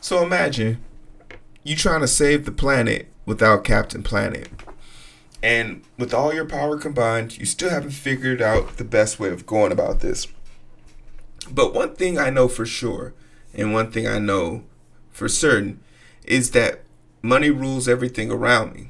So imagine you trying to save the planet without Captain Planet. And with all your power combined, you still haven't figured out the best way of going about this. But one thing I know for sure, and one thing I know for certain, is that money rules everything around me.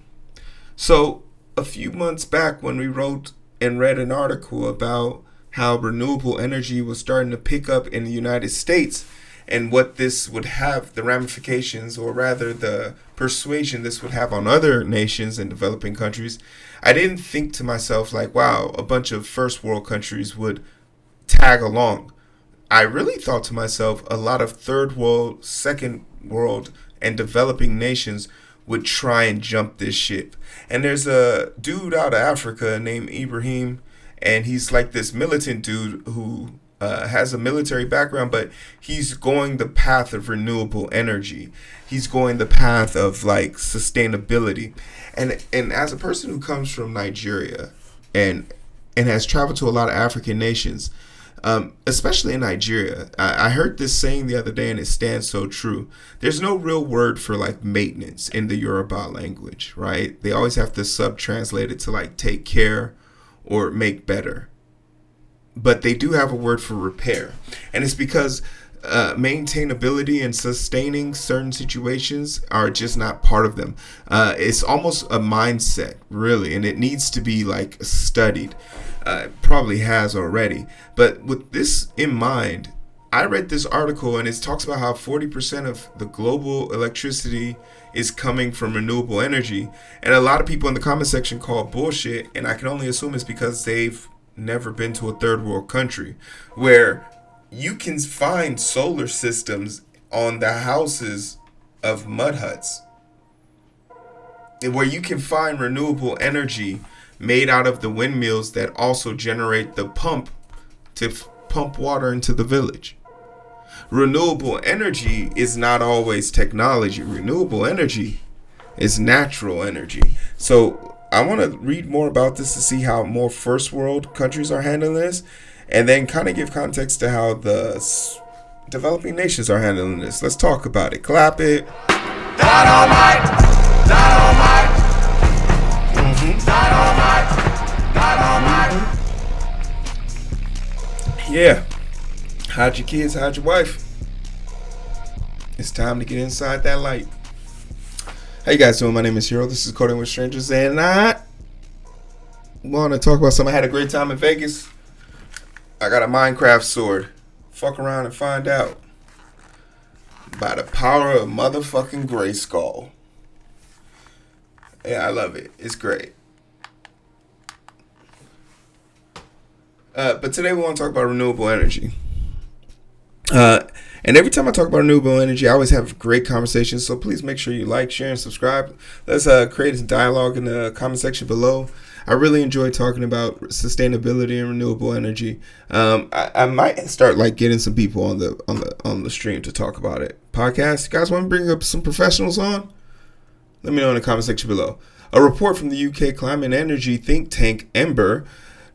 So a few months back when we wrote and read an article about how renewable energy was starting to pick up in the United States and what this would have, the ramifications, or rather the persuasion this would have on other nations and developing countries, I didn't think to myself like, wow, a bunch of first world countries would tag along. I really thought to myself a lot of third world, second world, and developing nations would try and jump this ship. And there's a dude out of Africa named Ibrahim, and he's like this militant dude who has a military background, but he's going the path of renewable energy. He's going the path of like sustainability. And as a person who comes from Nigeria and has traveled to a lot of African nations, especially in Nigeria, I heard this saying the other day and it stands so true. There's no real word for like maintenance in the Yoruba language, right? They always have to sub-translate it to like take care or make better. But they do have a word for repair. And it's because maintainability and sustaining certain situations are just not part of them. It's almost a mindset, really, and it needs to be like studied. Probably has already. But with this in mind, I read this article and it talks about how 40% of the global electricity is coming from renewable energy. And a lot of people in the comment section call it bullshit. And I can only assume it's because they've never been to a third world country where you can find solar systems on the houses of mud huts, where you can find renewable energy made out of the windmills that also generate the pump to pump water into the village. Renewable energy is not always technology. Renewable energy is natural energy. So I want to read more about this to see how more first world countries are handling this, and then kind of give context to how the developing nations are handling this. Let's talk about it. Clap it. Dynamite! Dynamite! Dynamite! Dynamite! Yeah. Hide your kids, hide your wife. It's time to get inside that light. How you guys doing? My name is Hero. This is Coding with Strangers, and I want to talk about something. I had a great time in Vegas. I got a Minecraft sword. Fuck around and find out. By the power of motherfucking Grayskull. Yeah, I love it. It's great. But today we want to talk about renewable energy. And every time I talk about renewable energy, I always have great conversations. So please make sure you like, share, and subscribe. Let's create a dialogue in the comment section below. I really enjoy talking about sustainability and renewable energy. I might start like getting some people on the stream to talk about it. Podcast, you guys want to bring up some professionals on? Let me know in the comment section below. A report from the UK climate and energy think tank Ember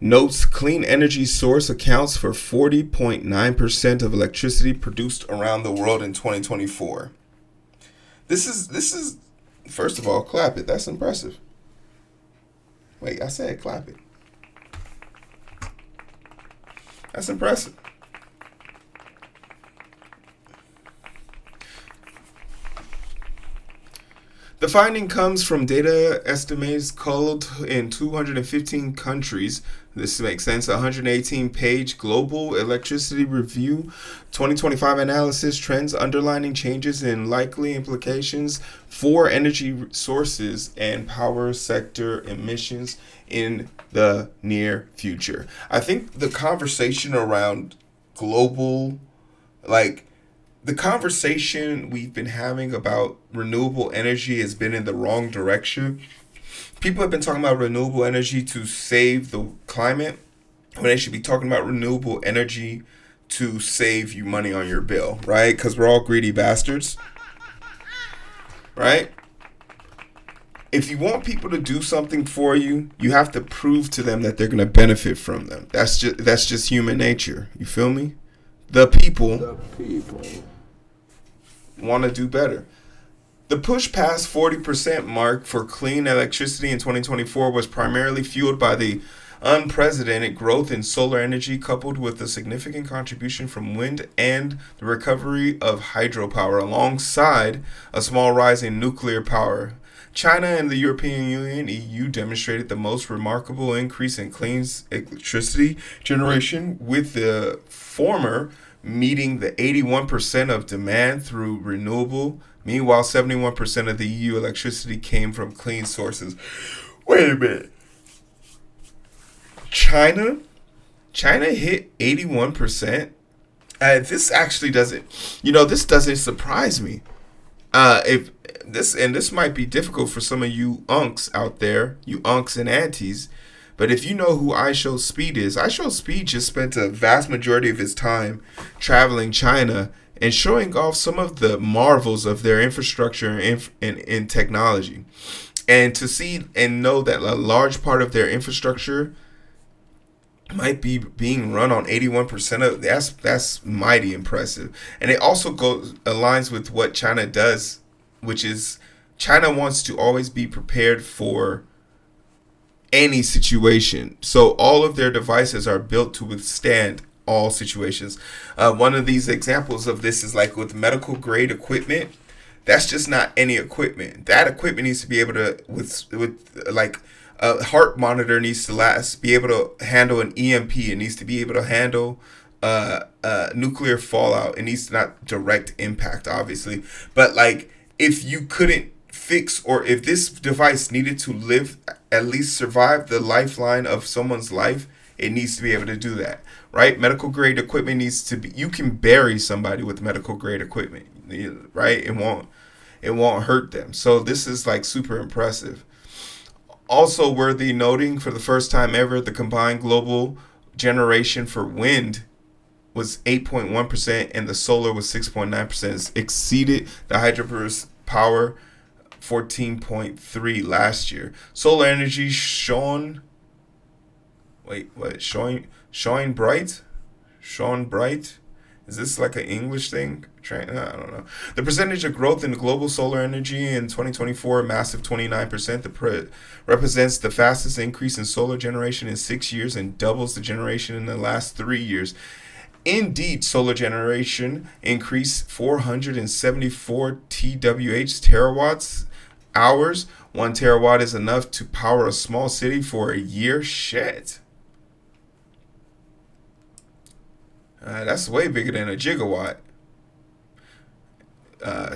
notes clean energy source accounts for 40.9% of electricity produced around the world in 2024. This is first of all, clap it. That's impressive. Wait, I said clap it. That's impressive. The finding comes from data estimates culled in 215 countries. This makes sense. 118-page Global Electricity Review 2025 analysis trends underlining changes in likely implications for energy sources and power sector emissions in the near future. I think the conversation around global, the conversation we've been having about renewable energy has been in the wrong direction. People have been talking about renewable energy to save the climate when they should be talking about renewable energy to save you money on your bill, right? Because we're all greedy bastards, right? If you want people to do something for you, you have to prove to them that they're going to benefit from them. That's just human nature. You feel me? The people want to do better. The push past 40% mark for clean electricity in 2024 was primarily fueled by the unprecedented growth in solar energy coupled with a significant contribution from wind and the recovery of hydropower alongside a small rise in nuclear power. China and the European Union (EU) demonstrated the most remarkable increase in clean electricity generation, with the former meeting the 81% of demand through renewable. Meanwhile, 71% of the EU electricity came from clean sources. Wait a minute. China hit 81%. This actually doesn't, this doesn't surprise me. If this might be difficult for some of you unks out there, you unks and aunties, but if you know who I Show Speed is, I Show Speed just spent a vast majority of his time traveling China and showing off some of the marvels of their infrastructure and technology. And to see and know that a large part of their infrastructure might be being run on 81% of that's mighty impressive. And it also aligns with what China does, which is China wants to always be prepared for any situation. So all of their devices are built to withstand all situations. One of these examples of this is like with medical grade equipment. That's just not any equipment. That equipment needs to be able to with like a heart monitor needs to be able to handle an EMP. It needs to be able to handle nuclear fallout. It needs to not direct impact, obviously. But like if you couldn't fix, or if this device needed to live, at least survive the lifeline of someone's life, it needs to be able to do that, right? Medical grade equipment needs to be, you can bury somebody with medical grade equipment, right? It won't hurt them. So this is like super impressive. Also worthy noting, for the first time ever, the combined global generation for wind was 8.1% and the solar was 6.9%. Exceeded the hydropower 14.3 last year. Solar energy shone bright. Is this like an English thing? I don't know. The percentage of growth in global solar energy in 2024, a massive 29%, represents the fastest increase in solar generation in 6 years and doubles the generation in the last 3 years. Indeed, solar generation increased 474 terawatts hours. 1 terawatt is enough to power a small city for a year. Shit. That's way bigger than a gigawatt.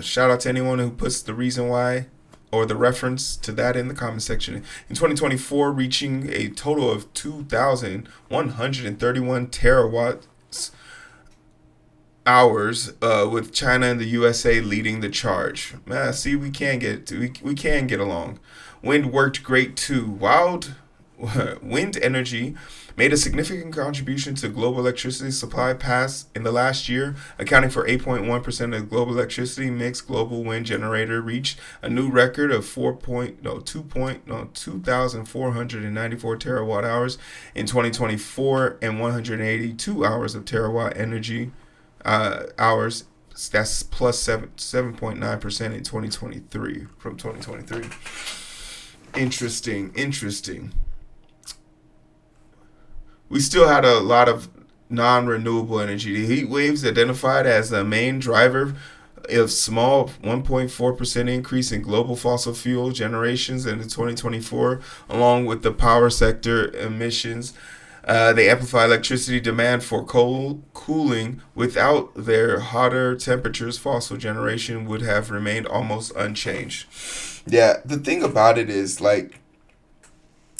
Shout out to anyone who puts the reason why or the reference to that in the comment section. In 2024, reaching a total of 2,131 terawatt hours, with China and the USA leading the charge. See, we can get along. Wind worked great too. Wind energy made a significant contribution to global electricity supply pass in the last year, accounting for 8.1% of global electricity mix. Global wind generator reached a new record of 2,494 terawatt hours in 2024 and 182 hours of terawatt energy hours. That's plus 7.9% in 2023 from 2023. Interesting. We still had a lot of non-renewable energy. The heat waves identified as the main driver of small 1.4% increase in global fossil fuel generations in 2024, along with the power sector emissions. They amplify electricity demand for cooling. Without their hotter temperatures, fossil generation would have remained almost unchanged. Yeah, the thing about it is, like,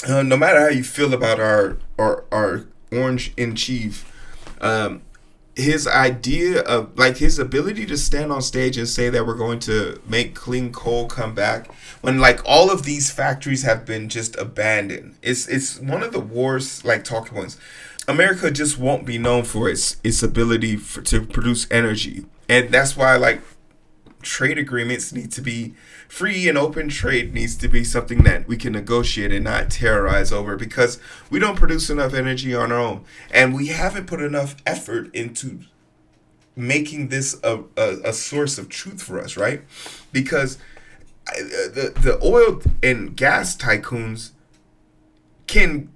no matter how you feel about our orange in chief, his idea of, like, his ability to stand on stage and say that we're going to make clean coal come back when, like, all of these factories have been just abandoned. It's one of the worst, like, talking points. America just won't be known for its ability to produce energy, and that's why, like, trade agreements need to be free, and open trade needs to be something that we can negotiate and not terrorize over, because we don't produce enough energy on our own, and we haven't put enough effort into making this a source of truth for us, right? Because the oil and gas tycoons can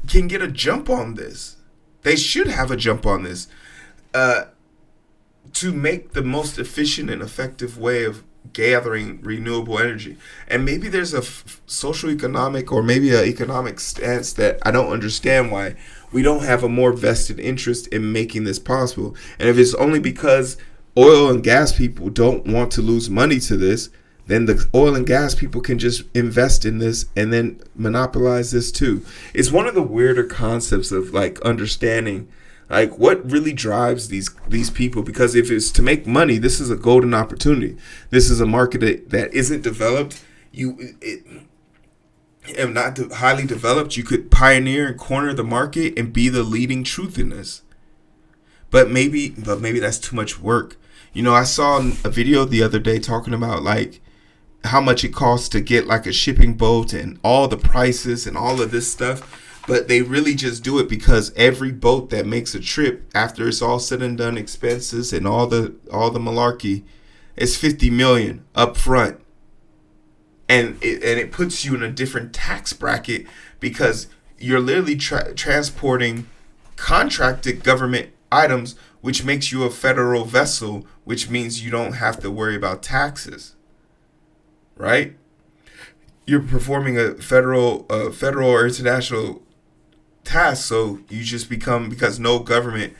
get a jump on this. They should have a jump on this to make the most efficient and effective way of gathering renewable energy. And maybe there's a social economic or maybe an economic stance that I don't understand why we don't have a more vested interest in making this possible. And if it's only because oil and gas people don't want to lose money to this, then the oil and gas people can just invest in this and then monopolize this too. It's one of the weirder concepts of like understanding like what really drives these people, because if it's to make money, this is a golden opportunity. This is a market that isn't developed. And not highly developed. You could pioneer and corner the market and be the leading truth in this. But maybe that's too much work. You know, I saw a video the other day talking about like how much it costs to get like a shipping boat and all the prices and all of this stuff. But they really just do it because every boat that makes a trip, after it's all said and done, expenses and all the malarkey, is $50 million up front. And it puts you in a different tax bracket because you're literally transporting contracted government items, which makes you a federal vessel, which means you don't have to worry about taxes, right? You're performing a federal or international task, so you just become, because no government,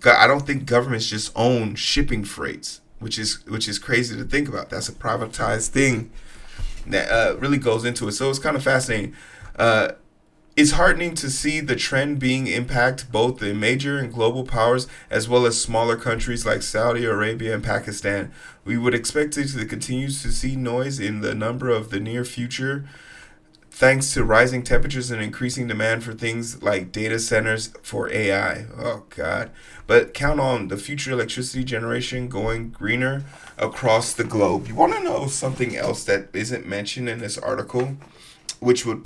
I don't think governments just own shipping freights, which is crazy to think about. That's a privatized thing that really goes into it. So it's kind of fascinating. It's heartening to see the trend being impact both the major and global powers as well as smaller countries like Saudi Arabia and Pakistan. We would expect it to continue to see noise in the number of the near future, thanks to rising temperatures and increasing demand for things like data centers for AI. Oh, God. But count on the future electricity generation going greener across the globe. You want to know something else that isn't mentioned in this article, which would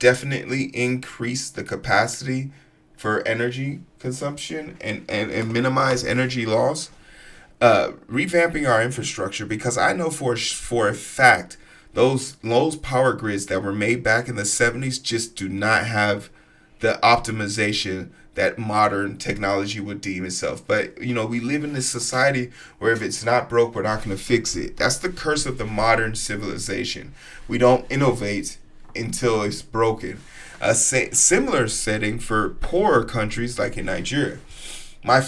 definitely increase the capacity for energy consumption and minimize energy loss? Revamping our infrastructure, because I know for a fact those power grids that were made back in the 70s just do not have the optimization that modern technology would deem itself. But, you know, we live in this society where if it's not broke, we're not going to fix it. That's the curse of the modern civilization. We don't innovate until it's broken. A similar setting for poorer countries like in Nigeria. I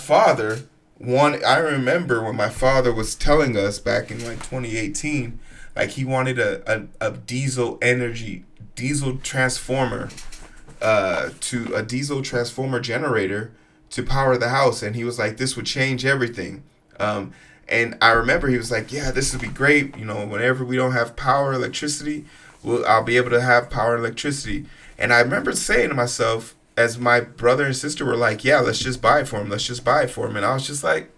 remember when my father was telling us back in like 2018, like he wanted a diesel transformer to a diesel transformer generator to power the house, and he was like, this would change everything. And I remember he was like, yeah, this would be great. You know, whenever we don't have electricity, I'll be able to have power and electricity. And I remember saying to myself, as my brother and sister were like, yeah, let's just buy it for him. Let's just buy it for him. And I was just like,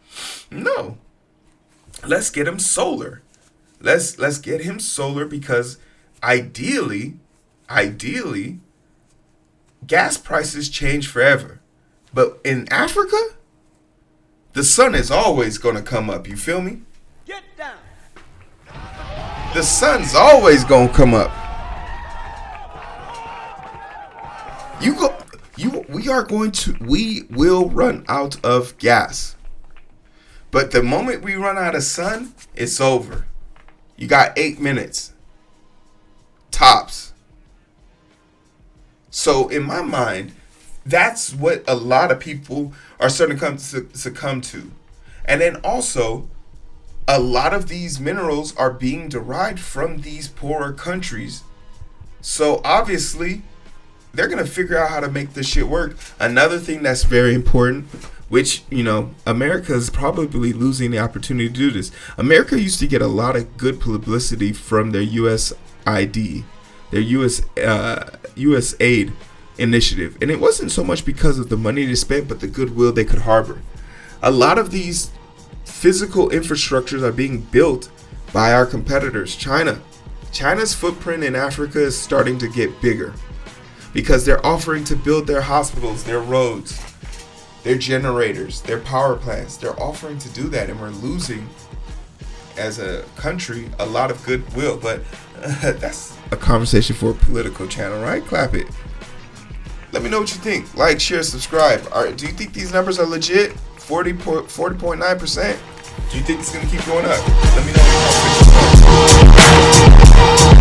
no, let's get him solar. Let's get him solar, because ideally, gas prices change forever. But in Africa, the sun is always going to come up. You feel me? Get down. The sun's always going to come up. We will run out of gas. But the moment we run out of sun, it's over. You got 8 minutes. Tops. So in my mind, that's what a lot of people are starting to succumb to. And then also, a lot of these minerals are being derived from these poorer countries. So obviously, they're going to figure out how to make this shit work. Another thing that's very important, which, you know, America is probably losing the opportunity to do this. America used to get a lot of good publicity from their USAID, their US aid initiative. And it wasn't so much because of the money they spent, but the goodwill they could harbor. A lot of these physical infrastructures are being built by our competitors. China's footprint in Africa is starting to get bigger because they're offering to build their hospitals, their roads, their generators, their power plants. They're offering to do that, and we're losing as a country a lot of goodwill. But that's a conversation for a political channel, right? Clap it. Let me know what you think. Like, share, subscribe. All right, do you think these numbers are legit? 40.9%? Do you think it's going to keep going up? Let me know in the comments.